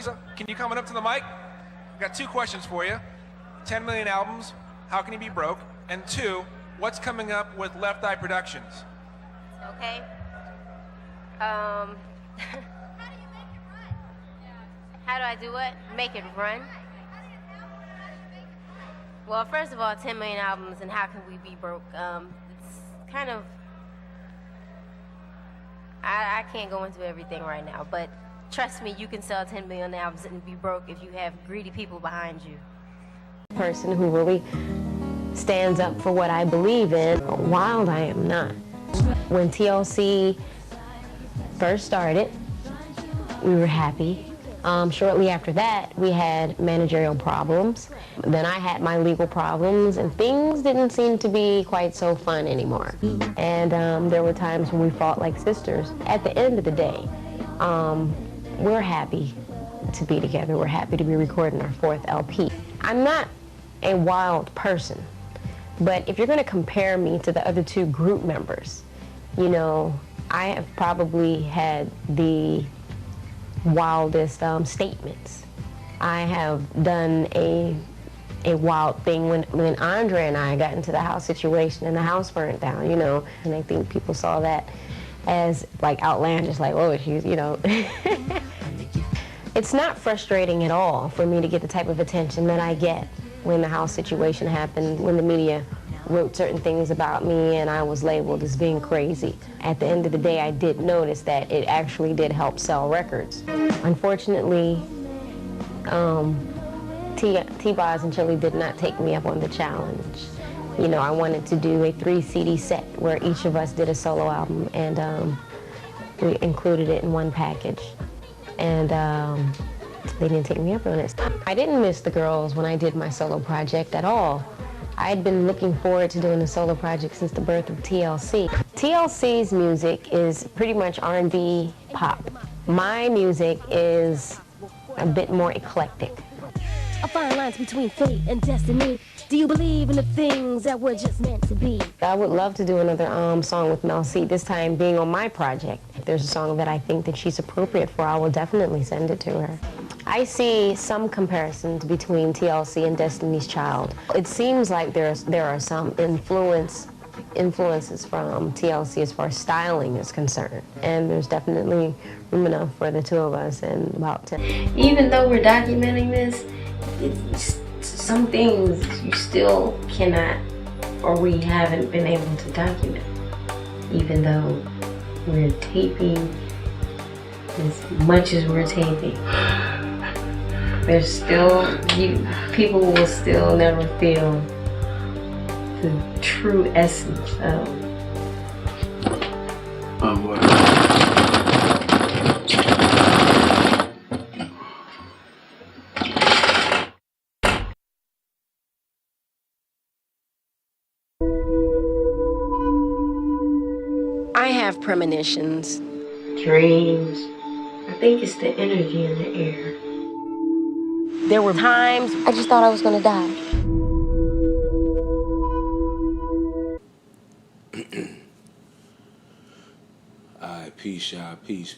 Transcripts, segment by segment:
Lisa, can you come up to the mic? I've got two questions for you. 10 million albums, how can you be broke? And two, what's coming up with Left Eye Productions? Okay. How do I do what? Make it run? Well, first of all, 10 million albums, and how can we be broke? It's kind of... I can't go into everything right now, but trust me, you can sell 10 million albums and be broke if you have greedy people behind you. Person who really stands up for what I believe in. Wild, I am not. When TLC first started, we were happy. Shortly after that, we had managerial problems. Then I had my legal problems, and things didn't seem to be quite so fun anymore. And there were times when we fought like sisters. At the end of the day, we're happy to be together. We're happy to be recording our 4th LP. I'm not a wild person, but if you're going to compare me to the other 2 group members, you know, I have probably had the wildest statements. I have done a wild thing when Andre and I got into the house situation and the house burned down, you know, and I think people saw that as like outlandish, like, oh, she's, you know. It's not frustrating at all for me to get the type of attention that I get when the house situation happened, when the media wrote certain things about me and I was labeled as being crazy. At the end of the day, I did notice that it actually did help sell records. Unfortunately, T-Boz and Chili did not take me up on the challenge. You know, I wanted to do a 3 CD set where each of us did a solo album, and we included it in one package. And they didn't take me up on it. I didn't miss the girls when I did my solo project at all. I had been looking forward to doing a solo project since the birth of TLC. TLC's music is pretty much R&B pop. My music is a bit more eclectic. A fine lines between fate and destiny. Do you believe in the things that were just meant to be? I would love to do another song with Mel C, this time being on my project. If there's a song that I think that she's appropriate for, I will definitely send it to her. I see some comparisons between TLC and Destiny's Child. It seems like there are some influences from TLC as far as styling is concerned. And there's definitely room enough for the 2 of us and about 10. Even though we're documenting this, it's some things you still cannot, or we haven't been able to document. Even though we're taping as much as we're taping, there's still, people will still never feel the true essence of what? I have premonitions, dreams. I think it's the energy in the air. There were times I just thought I was gonna die. Alright, peace, y'all. Peace.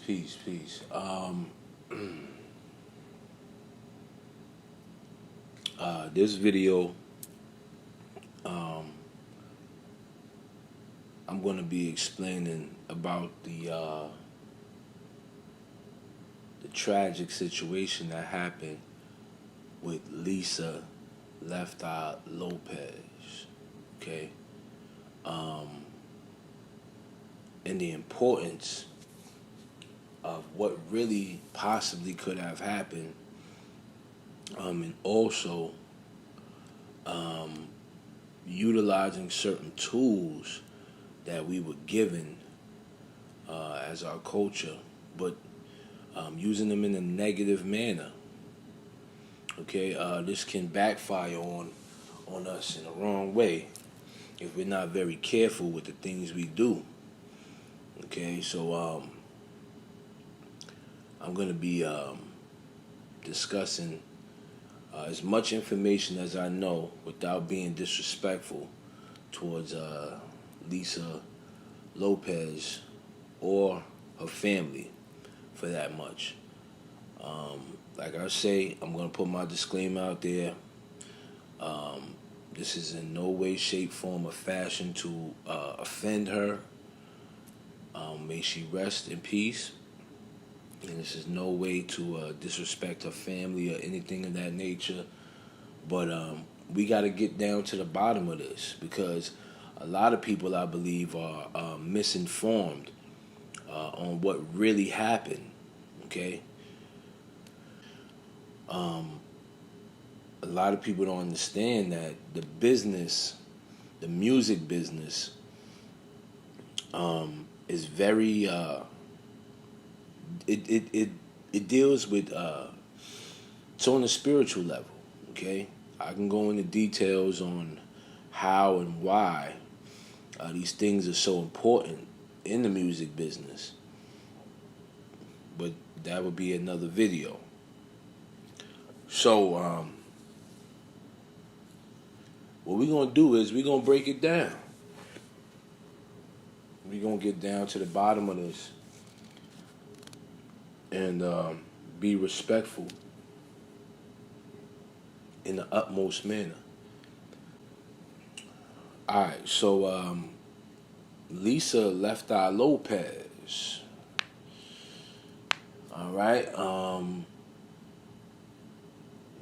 This video, I'm gonna be explaining about the tragic situation that happened with Lisa Left Eye Lopez, okay? And the importance of what really possibly could have happened, and also utilizing certain tools that we were given as our culture, but using them in a negative manner. Okay, this can backfire on us in the wrong way if we're not very careful with the things we do. Okay, so I'm gonna be discussing as much information as I know without being disrespectful towards Lisa Lopez or her family, for that much. Like like I say, I'm going to put my disclaimer out there. This is in no way, shape, form, or fashion to offend her. May she rest in peace. And this is no way to disrespect her family or anything of that nature. But we got to get down to the bottom of this, because a lot of people, I believe, are misinformed on what really happened. Okay? A lot of people don't understand that the business, the music business, is very it deals with it's on a spiritual level. Okay, I can go into details on how and why these things are so important in the music business, but that would be another video. So what we're going to do is we're going to break it down. We're going to get down to the bottom of this and be respectful in the utmost manner. All right, so Lisa Left Eye Lopez. All right.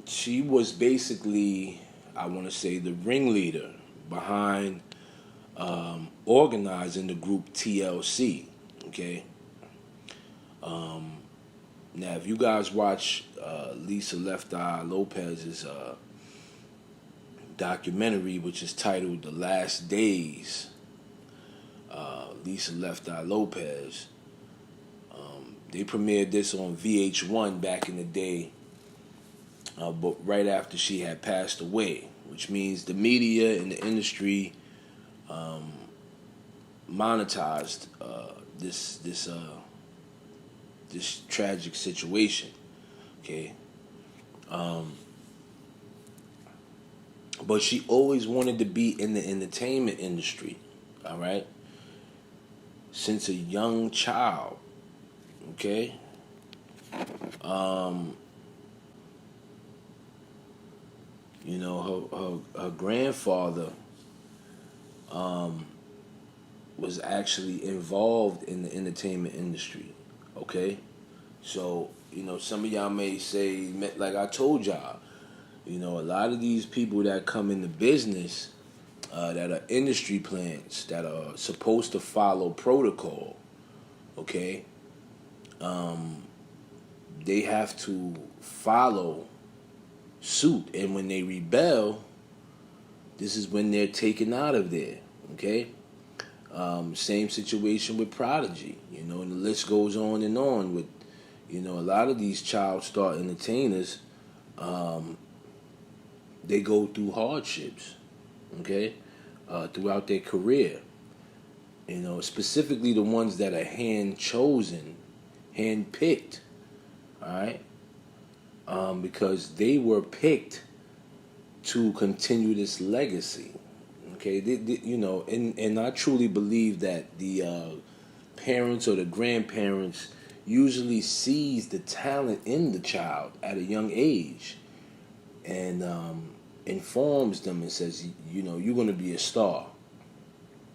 She was basically, I want to say, the ringleader behind organizing the group TLC. Okay. Now, if you guys watch Lisa Left Eye Lopez's documentary, which is titled The Last Days, Lisa Left Eye Lopez, they premiered this on VH1 back in the day, but right after she had passed away, which means the media and the industry monetized this tragic situation. Okay, but she always wanted to be in the entertainment industry. All right, since a young child. Okay. You know, her grandfather was actually involved in the entertainment industry. Okay, so you know, some of y'all may say, like I told y'all, you know, a lot of these people that come into business that are industry plants that are supposed to follow protocol. Okay. They have to follow suit, and when they rebel, this is when they're taken out of there. Okay, same situation with Prodigy, you know, and the list goes on and on with, you know, a lot of these child star entertainers. They go through hardships, okay, throughout their career. You know, specifically the ones that are hand-picked, all right? Because they were picked to continue this legacy, okay? You know, and I truly believe that the parents or the grandparents usually sees the talent in the child at a young age and informs them and says, you know, you're going to be a star.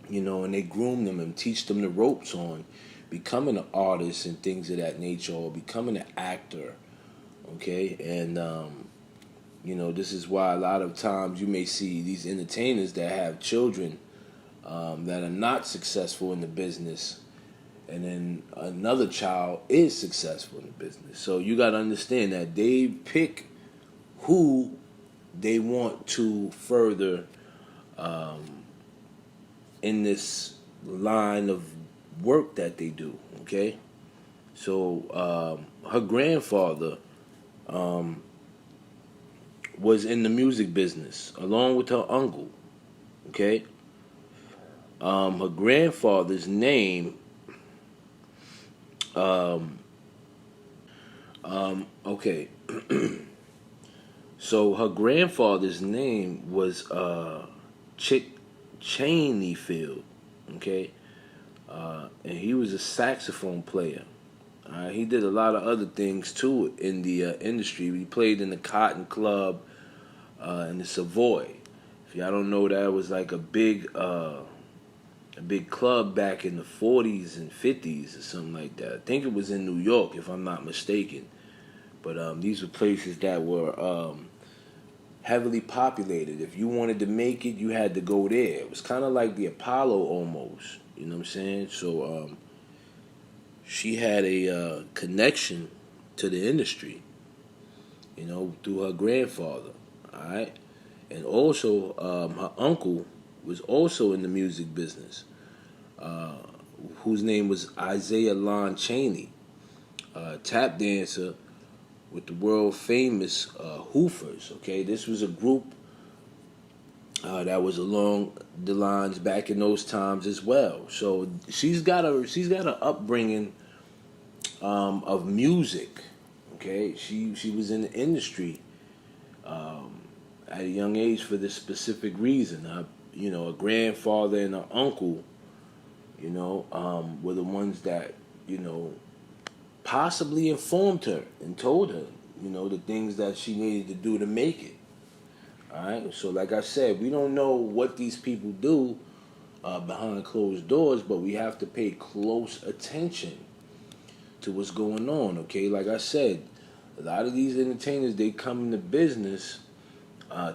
You know, and they groom them and teach them the ropes on becoming an artist and things of that nature, or becoming an actor, okay? And, you know, this is why a lot of times you may see these entertainers that have children that are not successful in the business, and then another child is successful in the business. So you got to understand that they pick who they want to further in this line of work that they do, okay? So her grandfather was in the music business along with her uncle, okay? Her grandfather's name, okay. So her grandfather's name was Chick Chaneyfield, okay? And he was a saxophone player. He did a lot of other things too in the industry. He played in the Cotton Club in the Savoy. If y'all don't know, that was like a big club back in the 40s and 50s or something like that. I think it was in New York, if I'm not mistaken. But these were places that were heavily populated. If you wanted to make it, you had to go there. It was kind of like the Apollo almost. You know what I'm saying? So she had a connection to the industry, you know, through her grandfather. All right, and also her uncle was also in the music business, whose name was Isaiah Lon Chaney, tap dancer with the world famous Hoofers. Okay, this was a group that was along the lines back in those times as well. So she's got an upbringing of music. Okay, she was in the industry at a young age for this specific reason. You know, a grandfather and an uncle, you know, were the ones that, you know, possibly informed her and told her, you know, the things that she needed to do to make it. All right. So, like I said, we don't know what these people do behind closed doors, but we have to pay close attention to what's going on. Okay. Like I said, a lot of these entertainers, they come into business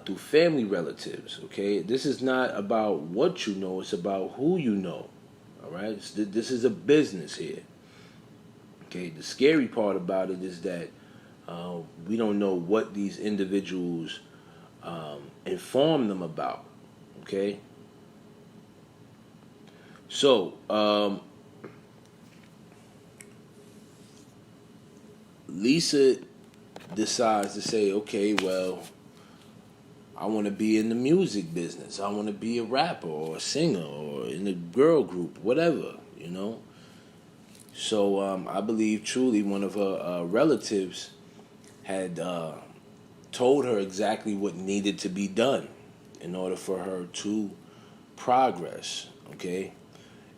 through family relatives. Okay. This is not about what you know; it's about who you know. All right. This is a business here. Okay, the scary part about it is that we don't know what these individuals inform them about. Okay, so Lisa decides to say, okay, well, I want to be in the music business. I want to be a rapper or a singer or in a girl group, whatever, you know. So I believe truly one of her relatives had told her exactly what needed to be done in order for her to progress, okay?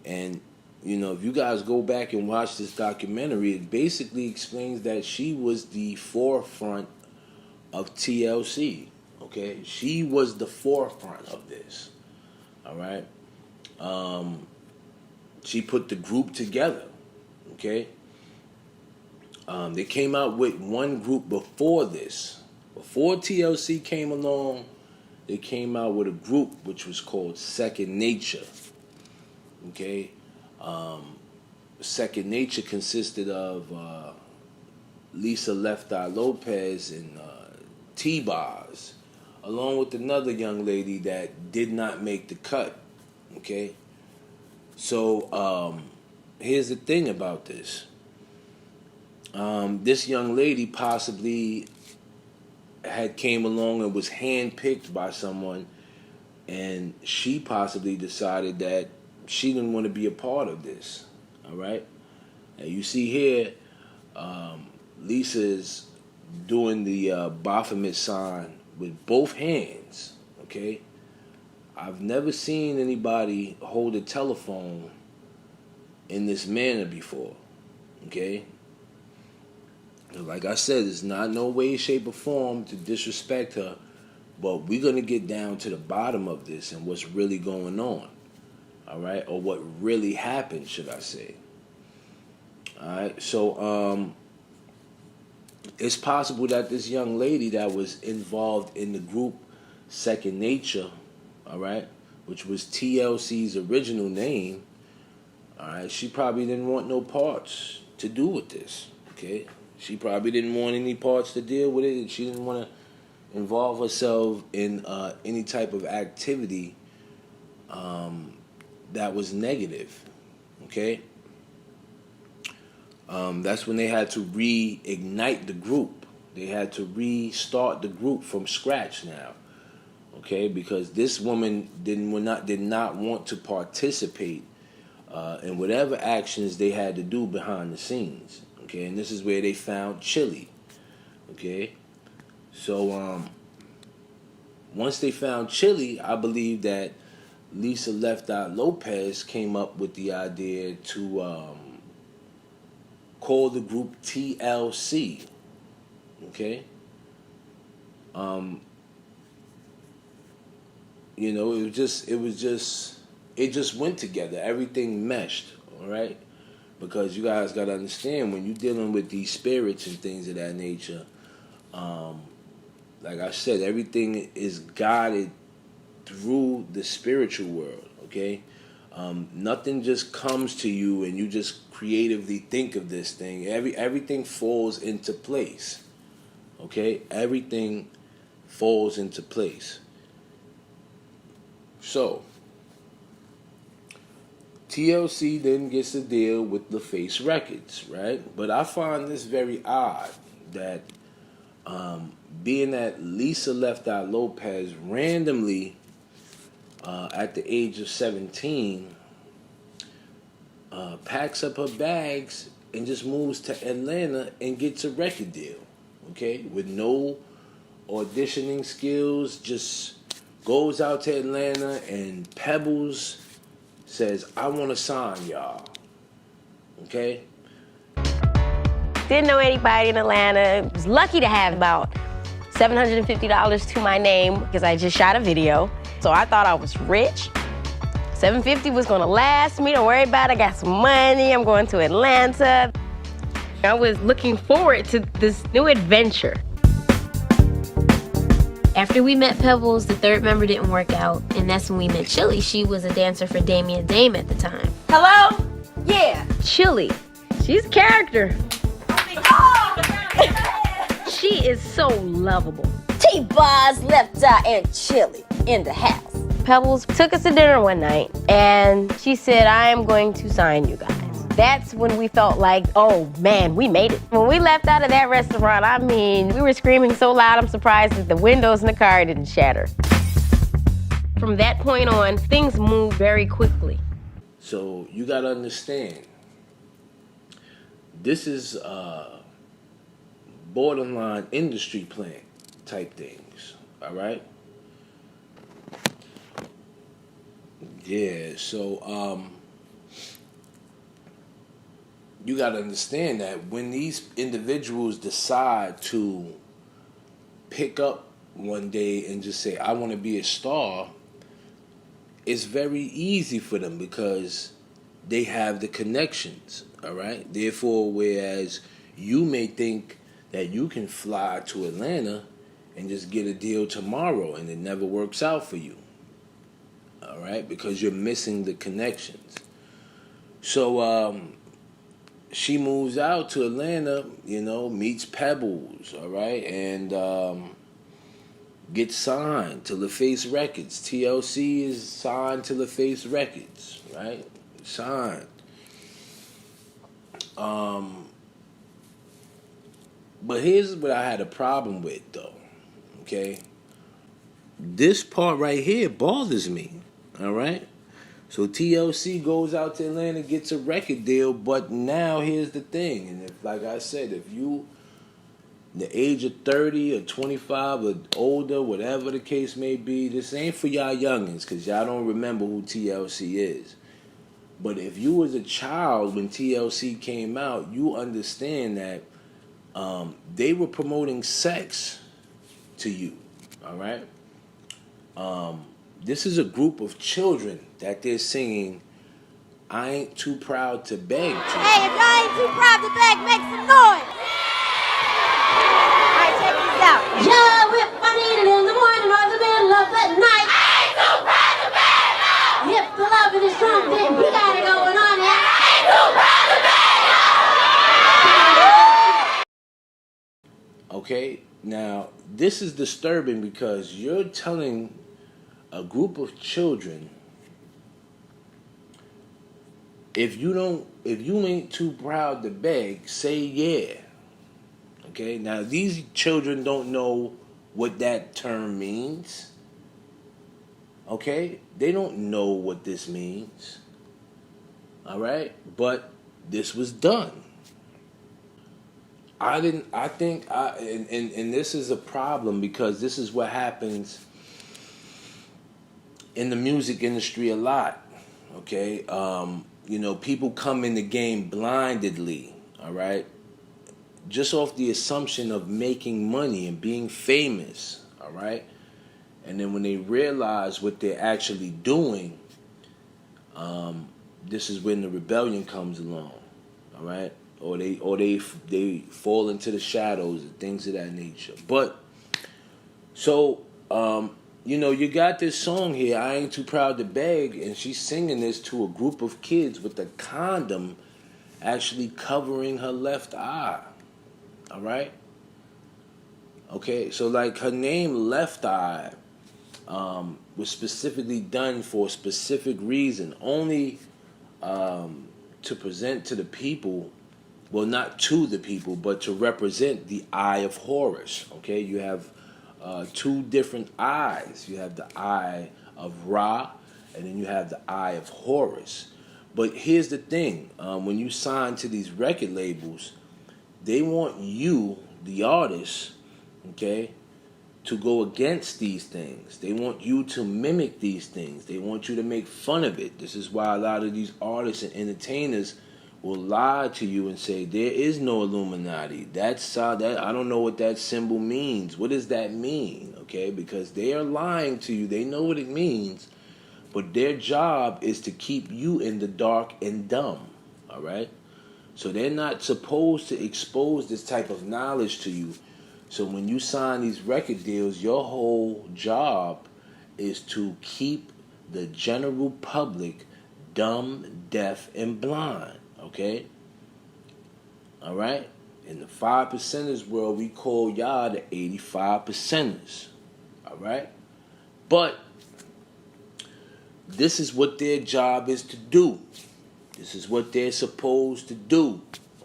And, you know, if you guys go back and watch this documentary, it basically explains that she was the forefront of TLC, okay? She was the forefront of this, all right? She put the group together. Okay, they came out with one group before this. Before TLC came along, they came out with a group which was called Second Nature. Okay, Second Nature consisted of Lisa Left Eye Lopez and T-Boz, along with another young lady that did not make the cut. Okay, so here's the thing about this. This young lady possibly had came along and was handpicked by someone, and she possibly decided that she didn't want to be a part of this. All right? And you see here, Lisa's doing the Baphomet sign with both hands. Okay? I've never seen anybody hold a telephone in this manner before, okay? Like I said, it's not no way, shape, or form to disrespect her, but we're going to get down to the bottom of this and what's really going on, all right? Or what really happened, should I say. All right, so it's possible that this young lady that was involved in the group Second Nature, all right, which was TLC's original name, all right, she probably didn't want no parts to do with this, okay? She probably didn't want any parts to deal with it, and she didn't want to involve herself in any type of activity that was negative, okay? That's when they had to reignite the group. They had to restart the group from scratch now, okay? Because this woman did not want to participate and whatever actions they had to do behind the scenes, okay? And this is where they found Chili, okay? So once they found Chili, I believe that Lisa Left Eye Lopez came up with the idea to called the group TLC. Okay? You know, it just went together. Everything meshed, all right? Because you guys got to understand, when you're dealing with these spirits and things of that nature, like I said, everything is guided through the spiritual world, okay? Nothing just comes to you and you just creatively think of this thing. Everything falls into place, okay? Everything falls into place. So, TLC then gets a deal with LaFace Records, right? But I find this very odd that being that Lisa Left Eye Lopez randomly at the age of 17 packs up her bags and just moves to Atlanta and gets a record deal, okay? With no auditioning skills, just goes out to Atlanta and Pebbles says, I want to sign y'all, okay? Didn't know anybody in Atlanta. Was lucky to have about $750 to my name because I just shot a video. So I thought I was rich. $750 was gonna last me, don't worry about it. I got some money, I'm going to Atlanta. I was looking forward to this new adventure. After we met Pebbles, the third member didn't work out, and that's when we met Chili. She was a dancer for Damian Dame at the time. Hello? Yeah. Chili. She's a character. She is so lovable. T-Boz, Left Eye, and Chili in the house. Pebbles took us to dinner one night, and she said, I am going to sign you guys. That's when we felt like, oh man, we made it. When we left out of that restaurant, I mean, we were screaming so loud, I'm surprised that the windows in the car didn't shatter. From that point on, things moved very quickly. So you got to understand, this is borderline industry plant type things, all right? Yeah, so you got to understand that when these individuals decide to pick up one day and just say, I want to be a star, it's very easy for them because they have the connections, all right? Therefore, whereas you may think that you can fly to Atlanta and just get a deal tomorrow and it never works out for you, all right? Because you're missing the connections. So she moves out to Atlanta, you know, meets Pebbles, all right? And gets signed to LaFace Records. TLC is signed to LaFace Records, right? Signed. But here's what I had a problem with, though, okay? This part right here bothers me, all right? So TLC goes out to Atlanta, gets a record deal, but now here's the thing. And if, like I said, if you the age of 30 or 25 or older, whatever the case may be, this ain't for y'all youngins because y'all don't remember who TLC is. But if you was a child when TLC came out, you understand that they were promoting sex to you, all right? This is a group of children that they're singing, I Ain't Too Proud to Beg to. Hey, if y'all ain't too proud to beg, make some noise. All right, check this out. Yeah, if I need it in the morning or the middle of the night, I ain't too proud to beg, no. If the loving is strong, then we got it going on, yeah. I ain't too proud to beg, no. Okay, now this is disturbing because you're telling a group of children, if you ain't too proud to beg, say yeah. Okay, now these children don't know what that term means. Okay, they don't know what this means. All right, but this was done. And this is a problem because this is what happens in the music industry a lot, okay? You know, people come in the game blindedly, all right, just off the assumption of making money and being famous, all right? And then when they realize what they're actually doing, this is when the rebellion comes along, all right? Or they fall into the shadows and things of that nature. But so you got this song here, I Ain't Too Proud to Beg, and she's singing this to a group of kids with a condom actually covering her left eye. All right? Okay, so like her name Left Eye was specifically done for a specific reason, only to present to the people, well, not to the people, but to represent the Eye of Horus. Okay, you have two different eyes. You have the Eye of Ra, and then you have the Eye of Horus. But here's the thing, when you sign to these record labels, they want you, the artist, okay, to go against these things. They want you to mimic these things. They want you to make fun of it. This is why a lot of these artists and entertainers will lie to you and say, there is no Illuminati. That I don't know what that symbol means. What does that mean? Okay, because they are lying to you. They know what it means, but their job is to keep you in the dark and dumb. All right? So they're not supposed to expose this type of knowledge to you. So when you sign these record deals, your whole job is to keep the general public dumb, deaf, and blind. Okay? All right? In the 5%ers world, we call y'all the 85%ers. All right? But this is what their job is to do. This is what they're supposed to do.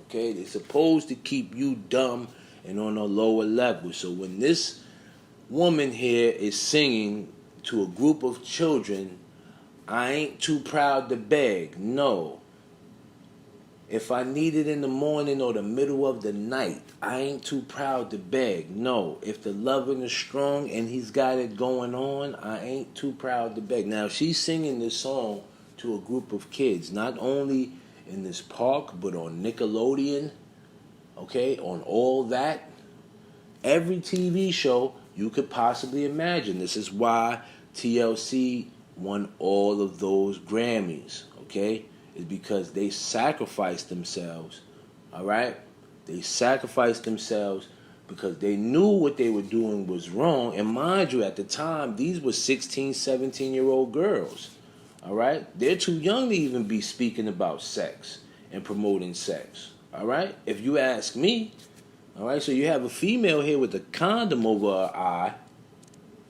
Okay? They're supposed to keep you dumb and on a lower level. So when this woman here is singing to a group of children, I ain't too proud to beg. No. If I need it in the morning or the middle of the night, I ain't too proud to beg. No. If the loving is strong and he's got it going on, I ain't too proud to beg. Now, she's singing this song to a group of kids, not only in this park, but on Nickelodeon, okay, on all that. Every TV show you could possibly imagine. This is why TLC won all of those Grammys, okay? Is because they sacrificed themselves, all right? They sacrificed themselves because they knew what they were doing was wrong. And mind you, at the time, these were 16, 17-year-old girls, all right? They're too young to even be speaking about sex and promoting sex, all right? If you ask me, all right? So you have a female here with a condom over her eye,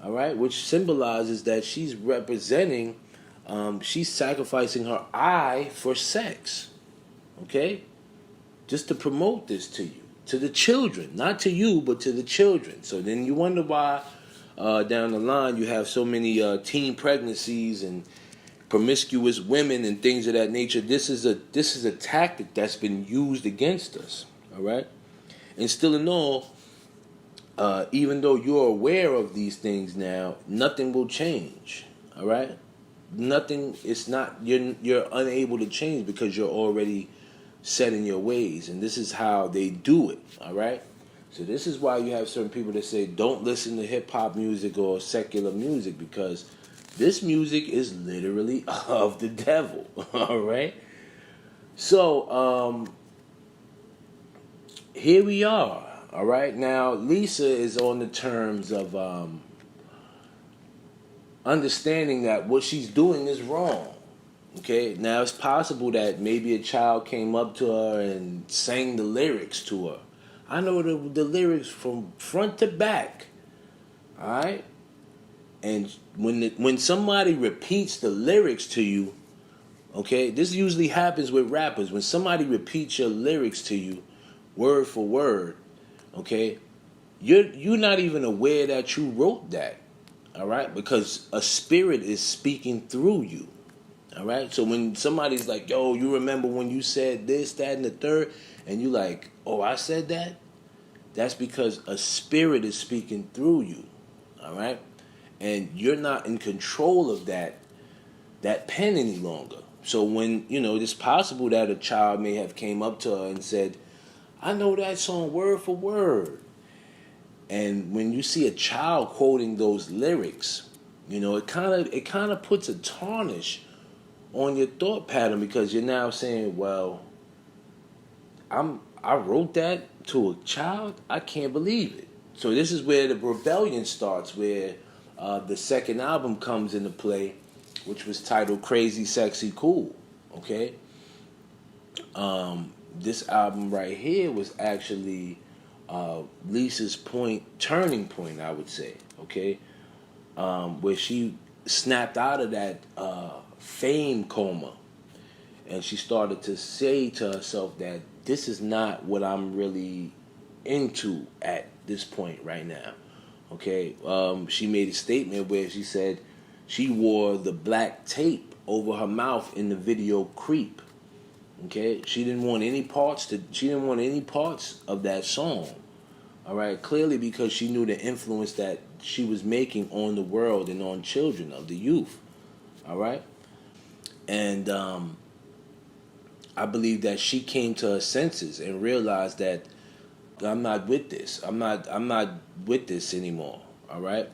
all right? Which symbolizes that she's representing, she's sacrificing her eye for sex, okay? Just to promote this to you, to the children. Not to you, but to the children. So then you wonder why down the line you have so many teen pregnancies and promiscuous women and things of that nature. This is a tactic that's been used against us, all right? And still in all, even though you're aware of these things now, nothing will change, all right? Nothing, it's not, you're unable to change because you're already set in your ways. And this is how they do it, all right? So this is why you have certain people that say, don't listen to hip-hop music or secular music, because this music is literally of the devil, all right? So, here we are, all right? Now, Lisa is on the terms of understanding that what she's doing is wrong, okay? Now, it's possible that maybe a child came up to her and sang the lyrics to her. I know the lyrics from front to back, all right? And when somebody repeats the lyrics to you, okay, this usually happens with rappers. When somebody repeats your lyrics to you, word for word, okay, you're not even aware that you wrote that, all right, because a spirit is speaking through you, all right. So when somebody's like, yo, you remember when you said this, that, and the third, and you like, oh, I said that, that's because a spirit is speaking through you, all right, and you're not in control of that pen any longer. So when, it's possible that a child may have came up to her and said, I know that song word for word. And when you see a child quoting those lyrics, you know, it kind of puts a tarnish on your thought pattern, because you're now saying, well, I wrote that to a child? I can't believe it. So this is where the rebellion starts, where the second album comes into play, which was titled Crazy, Sexy, Cool. Okay? This album right here was actually Lisa's turning point, I would say. Okay? Where she snapped out of that fame coma, and she started to say to herself that this is not what I'm really into at this point right now. Okay, she made a statement where she said she wore the black tape over her mouth in the video Creep. Okay, she didn't want any parts of that song. All right, clearly because she knew the influence that she was making on the world and on children of the youth. All right, and I believe that she came to her senses and realized that I'm not with this. I'm not with this anymore. All right.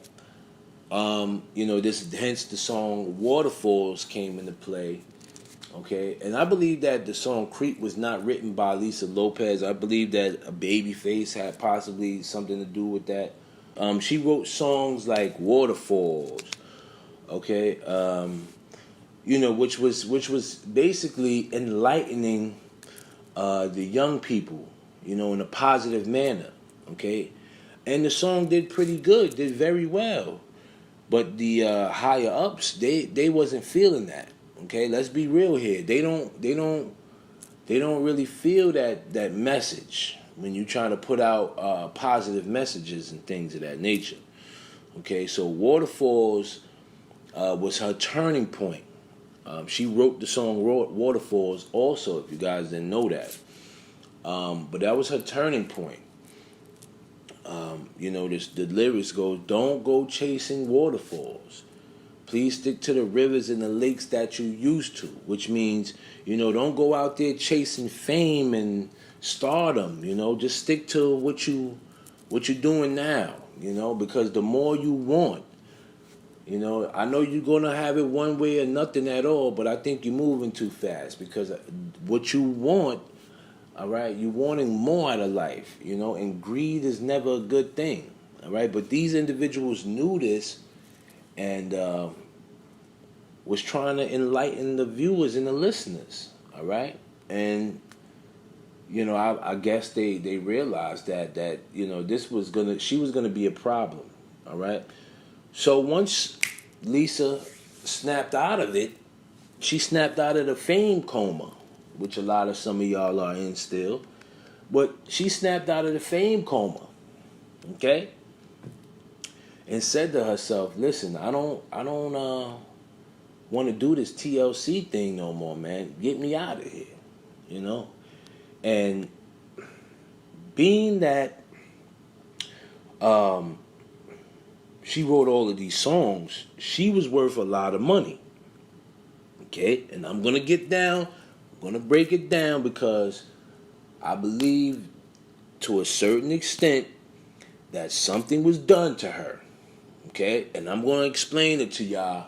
You know, hence the song Waterfalls came into play. Okay, and I believe that the song Creep was not written by Lisa Lopez. I believe that a Babyface had possibly something to do with that. She wrote songs like Waterfalls. Okay. You know, which was basically enlightening the young people, you know, in a positive manner, okay? And the song did pretty good, did very well. But the higher ups, they wasn't feeling that, okay? Let's be real here. They don't really feel that message when you try to put out positive messages and things of that nature, okay? So Waterfalls was her turning point. She wrote the song Waterfalls also, if you guys didn't know that. But that was her turning point. You know, the lyrics go, don't go chasing waterfalls. Please stick to the rivers and the lakes that you used to. Which means, you know, don't go out there chasing fame and stardom. You know, just stick to what you're doing now. You know, because the more you want, you know, I know you're going to have it one way or nothing at all, but I think you're moving too fast, because what you want, all right, you're wanting more out of life, you know, and greed is never a good thing, all right? But these individuals knew this and was trying to enlighten the viewers and the listeners, all right? And, you know, I guess they realized that, you know, she was going to be a problem, all right? So once Lisa snapped out of it, she snapped out of the fame coma, which some of y'all are in still. But she snapped out of the fame coma, okay? And said to herself, listen, I don't want to do this TLC thing no more, man. Get me out of here, you know? And being that she wrote all of these songs, she was worth a lot of money. Okay? And I'm going to break it down, because I believe to a certain extent that something was done to her. Okay? And I'm going to explain it to y'all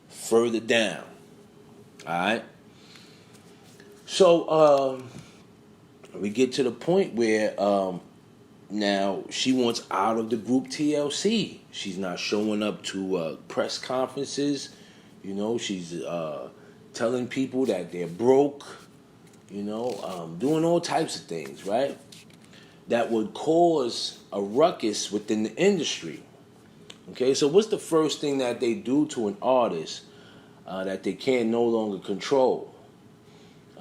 further down. Alright? So, we get to the point where now she wants out of the group TLC. She's not showing up to press conferences. You know, she's telling people that they're broke. You know, doing all types of things, right? That would cause a ruckus within the industry. Okay, so what's the first thing that they do to an artist that they can no longer control?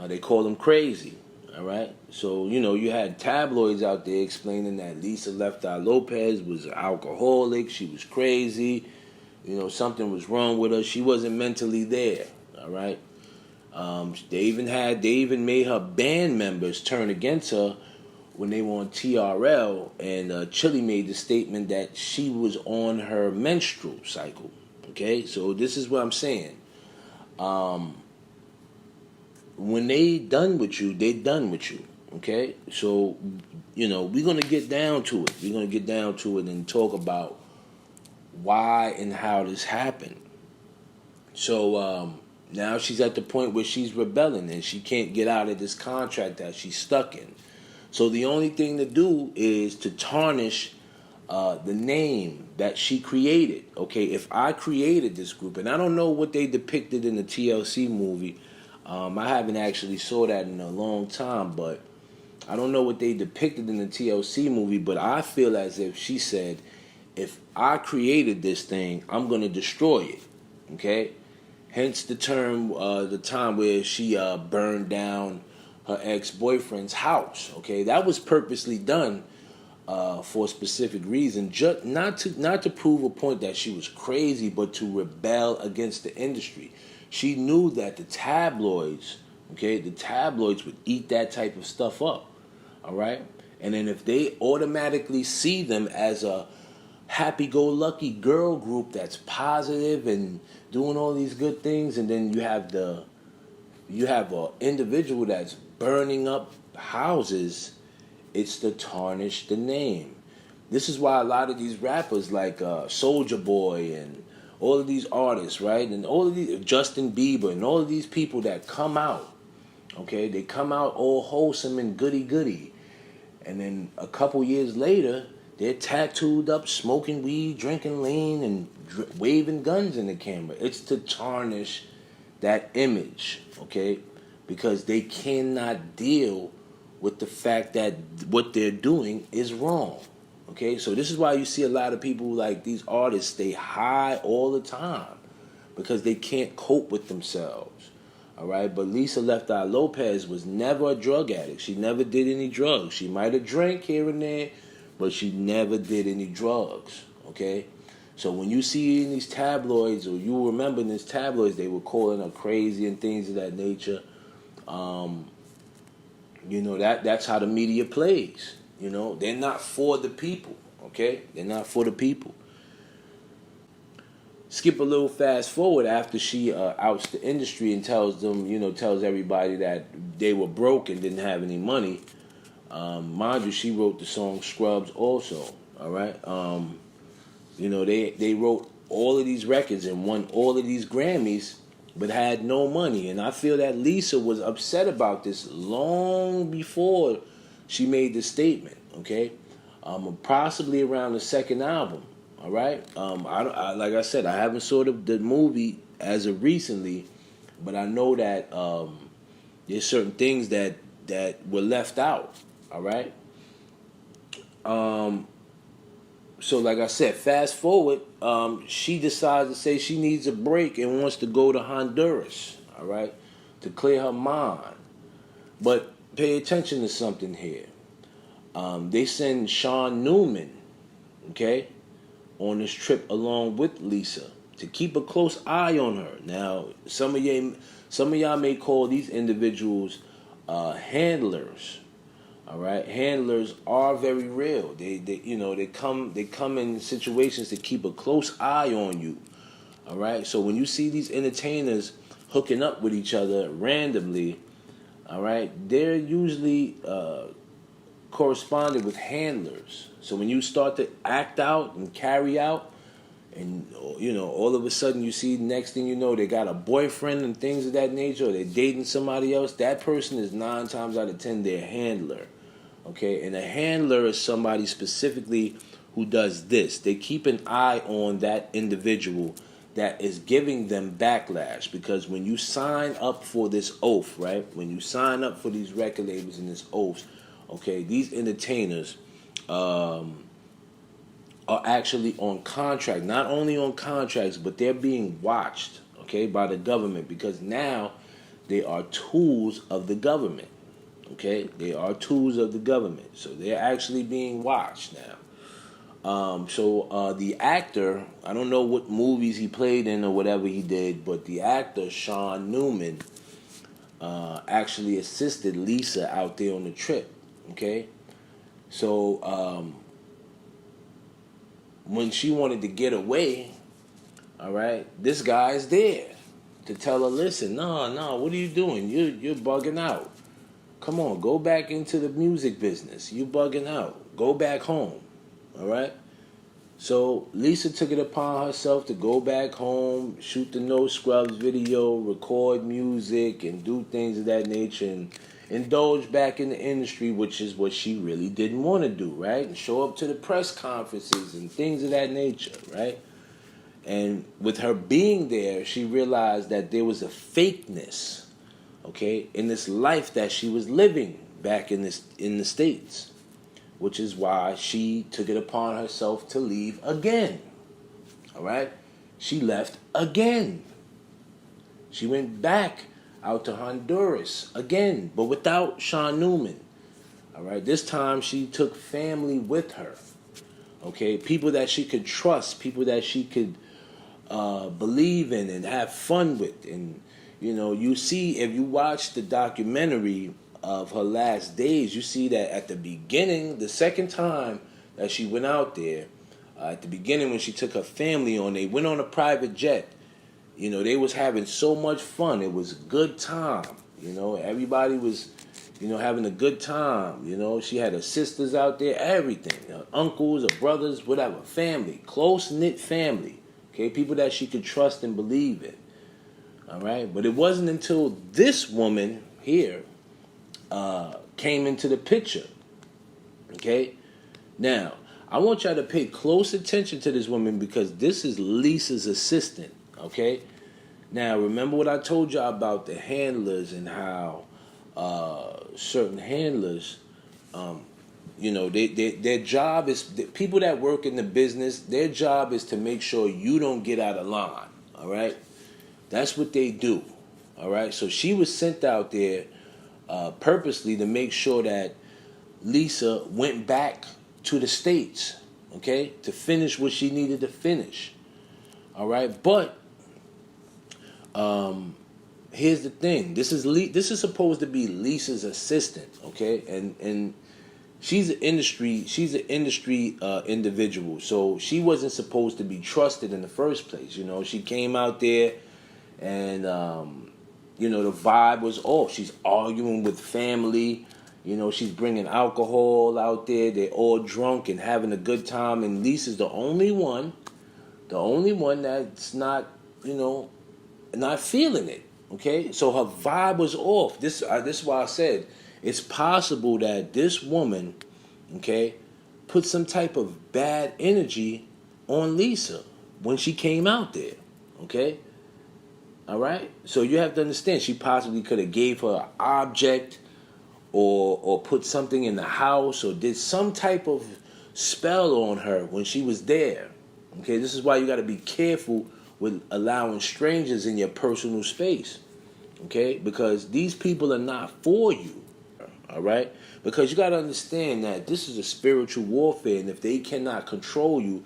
They call them crazy. All right, so you know you had tabloids out there explaining that Lisa Left Eye Lopez was an alcoholic, she was crazy, you know, something was wrong with her, she wasn't mentally there. All right, they even made her band members turn against her when they were on TRL, and Chili made the statement that she was on her menstrual cycle. Okay, so this is what I'm saying. When they done with you, they done with you. Okay, so we're gonna get down to it. We're gonna get down to it and talk about why and how this happened. So now she's at the point where she's rebelling and she can't get out of this contract that she's stuck in. So the only thing to do is to tarnish the name that she created. Okay, if I created this group, and I don't know what they depicted in the TLC movie, I haven't actually saw that in a long time, but I don't know what they depicted in the TLC movie, but I feel as if she said, if I created this thing, I'm going to destroy it. Okay? Hence the term, the time where she burned down her ex-boyfriend's house. Okay? That was purposely done for a specific reason, just not to prove a point that she was crazy, but to rebel against the industry. She knew that the tabloids would eat that type of stuff up. All right? And then if they automatically see them as a happy-go-lucky girl group that's positive and doing all these good things, and then you have an individual that's burning up houses, it's to tarnish the name. This is why a lot of these rappers like Soulja Boy and all of these artists, right, and all of these Justin Bieber and all of these people that come out, okay, they come out all wholesome and goody-goody, and then a couple years later, they're tattooed up, smoking weed, drinking lean, and waving guns in the camera. It's to tarnish that image, okay, because they cannot deal with the fact that what they're doing is wrong. Okay, so this is why you see a lot of people like these artists stay high all the time because they can't cope with themselves. All right, but Lisa Left Eye Lopez was never a drug addict. She never did any drugs. She might have drank here and there, but she never did any drugs. Okay, so when you see in these tabloids, or you remember in these tabloids, they were calling her crazy and things of that nature. That's how the media plays. They're not for the people, okay? They're not for the people. Skip a little fast forward after she outs the industry and tells everybody that they were broke and didn't have any money. Mind you, she wrote the song Scrubs also, all right? They wrote all of these records and won all of these Grammys, but had no money. And I feel that Lisa was upset about this long before she made the statement, okay? Possibly around the second album, all right? Like I said, I haven't saw the movie as of recently, but I know that there's certain things that were left out, all right? So like I said, fast forward, she decides to say she needs a break and wants to go to Honduras, all right, to clear her mind. But pay attention to something here. They send Sean Newman, okay, on this trip along with Lisa to keep a close eye on her. Now, some of y'all may call these individuals handlers. All right, handlers are very real. They come in situations to keep a close eye on you. All right, so when you see these entertainers hooking up with each other randomly, all right, they're usually corresponded with handlers. So when you start to act out and carry out, and all of a sudden you see, next thing you know, they got a boyfriend and things of that nature, or they're dating somebody else, that person is 9 times out of 10 their handler. Okay, and a handler is somebody specifically who does this. They keep an eye on that individual that is giving them backlash, because when you sign up for this oath, right, when you sign up for these record labels and this oath, okay, these entertainers are actually on contract, not only on contracts, but they're being watched, okay, by the government, because now they are tools of the government. Okay, they are tools of the government, so they're actually being watched now. So the actor, I don't know what movies he played in or whatever he did, but the actor Sean Newman actually assisted Lisa out there on the trip. Okay, so when she wanted to get away, all right, this guy's there to tell her, listen, no, what are you doing? You're bugging out. Come on, go back into the music business. You bugging out. Go back home. All right? So Lisa took it upon herself to go back home, shoot the No Scrubs video, record music, and do things of that nature, and indulge back in the industry, which is what she really didn't want to do, right? And show up to the press conferences and things of that nature, right? And with her being there, she realized that there was a fakeness, okay, in this life that she was living back in the States, which is why she took it upon herself to leave again. All right? She left again. She went back out to Honduras again, but without Sean Newman. All right? This time she took family with her. Okay? People that she could trust, people that she could believe in and have fun with. And, you know, you see, if you watch the documentary of her last days, you see that at the beginning, the second time that she went out there, at the beginning when she took her family on, they went on a private jet. You know, they was having so much fun. It was a good time. You know, everybody was, you know, having a good time. You know, she had her sisters out there, everything. Her uncles, her brothers, whatever. Family, close-knit family. Okay, people that she could trust and believe in. All right? But it wasn't until this woman here came into the picture. Okay? Now, I want y'all to pay close attention to this woman because this is Lisa's assistant. Okay? Now, remember what I told y'all about the handlers and how certain handlers, you know, their job is, people that work in the business, their job is to make sure you don't get out of line. All right? That's what they do. All right? So she was sent out there purposely to make sure that Lisa went back to the States, okay, to finish what she needed to finish. All right? But here's the thing. This is supposed to be Lisa's assistant, okay? And she's an industry individual. So she wasn't supposed to be trusted in the first place, you know. She came out there and you know, the vibe was off. She's arguing with family. You know, she's bringing alcohol out there. They're all drunk and having a good time. And Lisa's the only one that's not, you know, not feeling it. Okay? So her vibe was off. This is why I said it's possible that this woman, okay, put some type of bad energy on Lisa when she came out there. Okay? All right? So you have to understand, she possibly could have gave her an object or put something in the house or did some type of spell on her when she was there. Okay? This is why you got to be careful with allowing strangers in your personal space. Okay? Because these people are not for you. All right? Because you got to understand that this is a spiritual warfare, and if they cannot control you,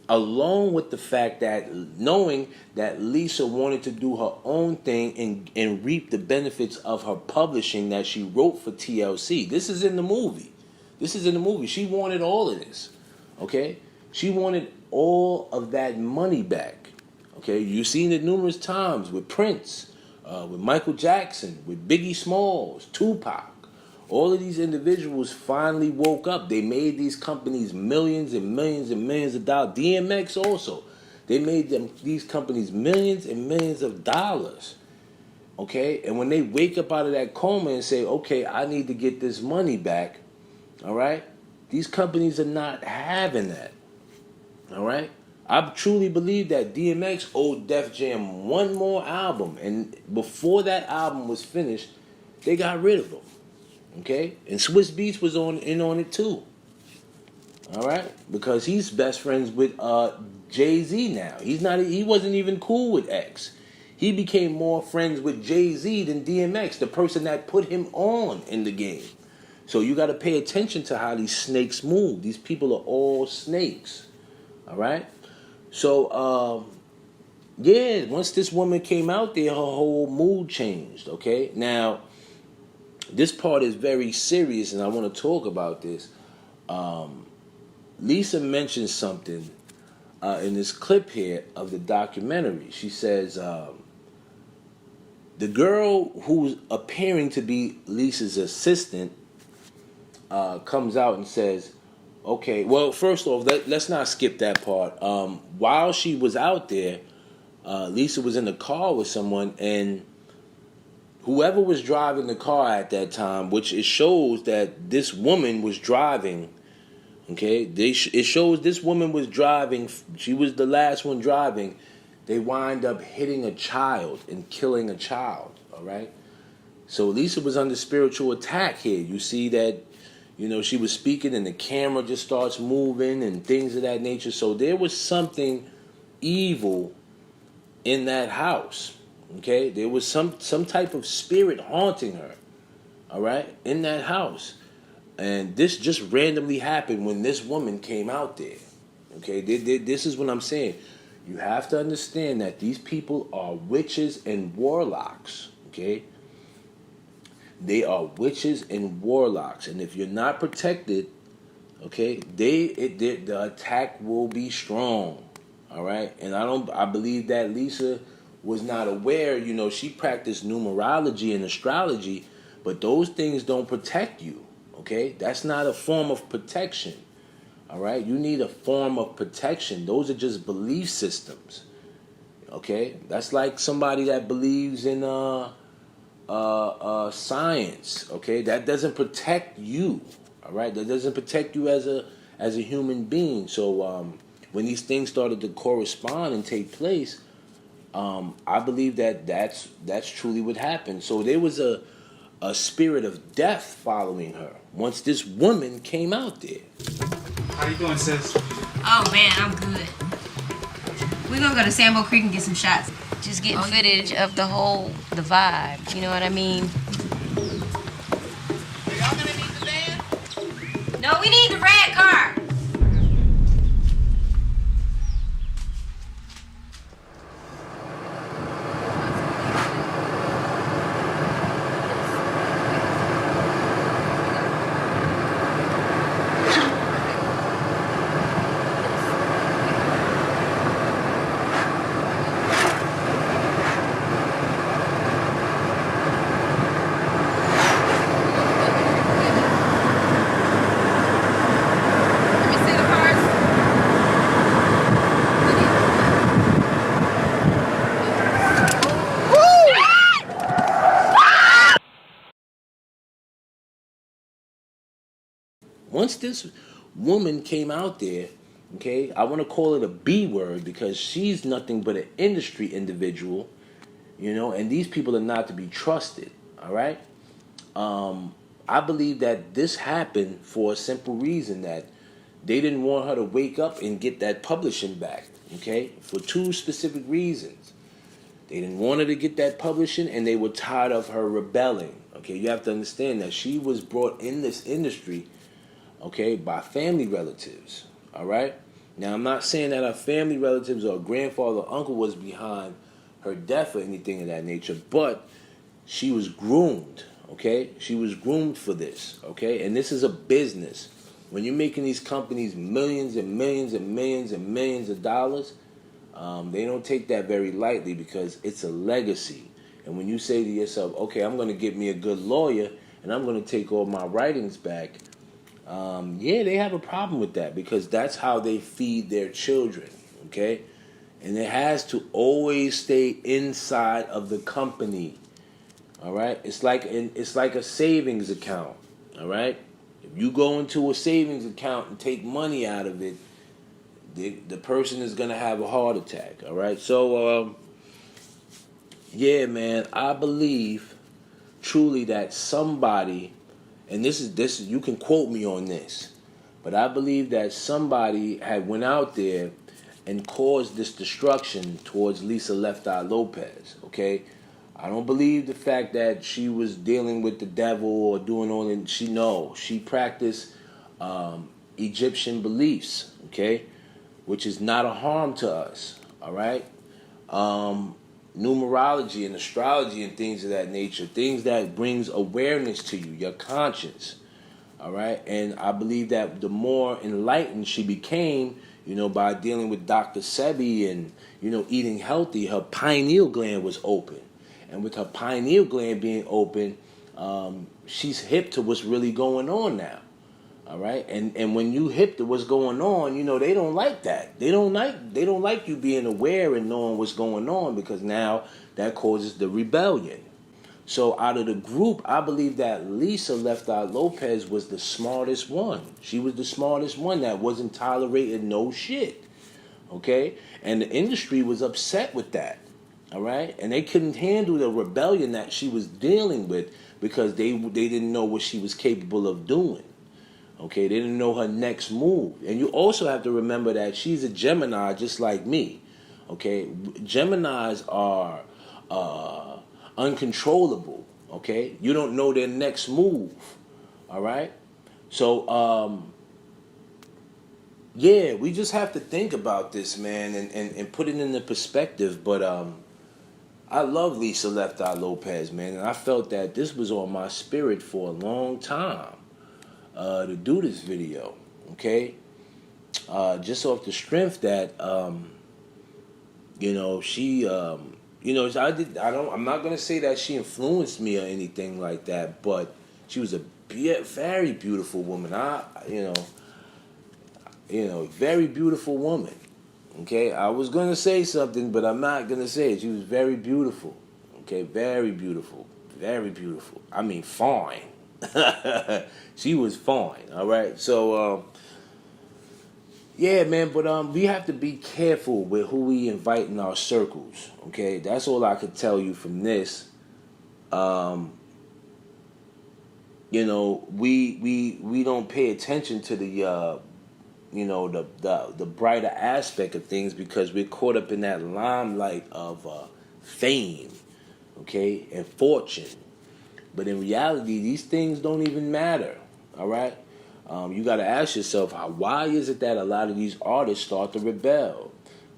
along with the fact that knowing that Lisa wanted to do her own thing and reap the benefits of her publishing that she wrote for TLC. This is in the movie. She wanted all of this. Okay? She wanted all of that money back. Okay? You've seen it numerous times with Prince, with Michael Jackson, with Biggie Smalls, Tupac. All of these individuals finally woke up. They made these companies millions and millions and millions of dollars. DMX also. They made these companies millions and millions of dollars. Okay? And when they wake up out of that coma and say, okay, I need to get this money back, all right? These companies are not having that. All right? I truly believe that DMX owed Def Jam one more album. And before that album was finished, they got rid of him. Okay? And Swiss Beats was on it too. All right? Because he's best friends with Jay-Z now. He wasn't even cool with X. He became more friends with Jay-Z than DMX, the person that put him on in the game. So you got to pay attention to how these snakes move. These people are all snakes. All right? So, yeah, once this woman came out there, her whole mood changed. Okay? Now, this part is very serious, and I want to talk about this. Lisa mentioned something in this clip here of the documentary. She says, The girl who's appearing to be Lisa's assistant comes out and says, okay, well, first off, let's not skip that part. While she was out there, Lisa was in the car with someone, and whoever was driving the car at that time, which it shows that this woman was driving, okay? It shows this woman was driving. She was the last one driving. They wind up hitting a child and killing a child, all right? So Lisa was under spiritual attack here. You see that, she was speaking and the camera just starts moving and things of that nature. So there was something evil in that house, okay? There was some type of spirit haunting her, all right, in that house. And this just randomly happened when this woman came out there, okay? This is what I'm saying. You have to understand that these people are witches and warlocks, okay? They are witches and warlocks. And if you're not protected, okay, the attack will be strong, all right? And I believe that Lisa was not aware, she practiced numerology and astrology, but those things don't protect you, okay? That's not a form of protection. All right, you need a form of protection. Those are just belief systems. Okay, that's like somebody that believes in science. Okay, that doesn't protect you. All right, that doesn't protect you as a human being. So when these things started to correspond and take place, I believe that's truly what happened. So there was a spirit of death following her once this woman came out there. How you doing, sis? Oh man, I'm good. We're gonna go to Sambo Creek and get some shots. Just getting footage of the vibe. You know what I mean? Are y'all gonna need the van? No, we need the red car. Once this woman came out there, okay, I want to call it a B word because she's nothing but an industry individual, and these people are not to be trusted, all right? I believe that this happened for a simple reason, that they didn't want her to wake up and get that publishing back, okay, for two specific reasons. They didn't want her to get that publishing, and they were tired of her rebelling, okay? You have to understand that she was brought in this industry, okay, by family relatives, all right? Now, I'm not saying that her family relatives or grandfather or uncle was behind her death or anything of that nature, but she was groomed, okay? She was groomed for this, okay? And this is a business. When you're making these companies millions and millions and millions and millions of dollars, they don't take that very lightly because it's a legacy. And when you say to yourself, okay, I'm going to get me a good lawyer and I'm going to take all my writings back, they have a problem with that because that's how they feed their children, okay? And it has to always stay inside of the company, all right? It's like a savings account, all right? If you go into a savings account and take money out of it, the person is going to have a heart attack, all right? So, man, I believe truly that somebody, and this is you can quote me on this, but I believe that somebody had went out there and caused this destruction towards Lisa Left Eye Lopez, okay? I don't believe the fact that she was dealing with the devil or doing all that. She practiced Egyptian beliefs, okay? Which is not a harm to us, all right? Numerology and astrology and things of that nature, things that brings awareness to you, your conscience, all right? And I believe that the more enlightened she became, by dealing with Dr. Sebi and, eating healthy, her pineal gland was open. and with her pineal gland being open, she's hip to what's really going on now. All right, and when you hip to what's going on, you know they don't like that. They don't like you being aware and knowing what's going on, because now that causes the rebellion. So out of the group, I believe that Lisa Left Eye Lopez was the smartest one. She was the smartest one that wasn't tolerating no shit. Okay, and the industry was upset with that. All right, and they couldn't handle the rebellion that she was dealing with because they didn't know what she was capable of doing. Okay, they didn't know her next move. And you also have to remember that she's a Gemini just like me. Okay, Geminis are uncontrollable. Okay, you don't know their next move. All right, so yeah, we just have to think about this, man, and put it into perspective. But I love Lisa Left Eye Lopez, man, and I felt that this was on my spirit for a long time. To do this video, okay? Just off the strength that, you know, she, you know, I'm not gonna say that she influenced me or anything like that, but she was a very beautiful woman. You know, very beautiful woman. Okay, I was gonna say something, but I'm not gonna say it. She was very beautiful. Okay, very beautiful, very beautiful. I mean, fine. She was fine, all right? So, yeah, man, but we have to be careful with who we invite in our circles, okay? That's all I could tell you from this. You know, we don't pay attention to the, you know, the brighter aspect of things because we're caught up in that limelight of fame, okay, and fortune. But in reality, these things don't even matter, all right? You got to ask yourself, why is it that a lot of these artists start to rebel?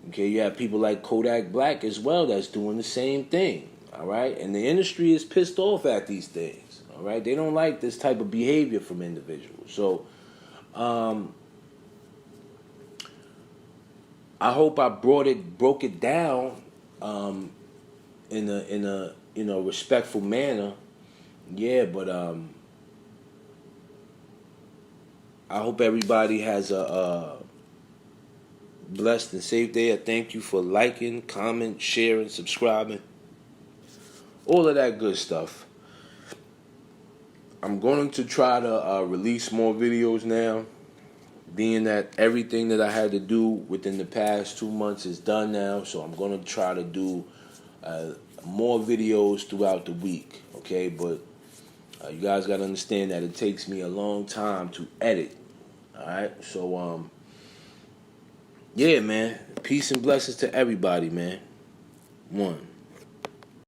Okay, you have people like Kodak Black as well that's doing the same thing, all right? And the industry is pissed off at these things, all right? They don't like this type of behavior from individuals. So, I hope I broke it down in a you know, respectful manner. Yeah, but I hope everybody has a blessed and safe day. I thank you for liking, comment, sharing, subscribing, all of that good stuff. I'm going to try to release more videos now, being that everything that I had to do within the past 2 months is done now. So I'm going to try to do more videos throughout the week, okay? But you guys got to understand that it takes me a long time to edit, all right? So, yeah, man, peace and blessings to everybody, man. One.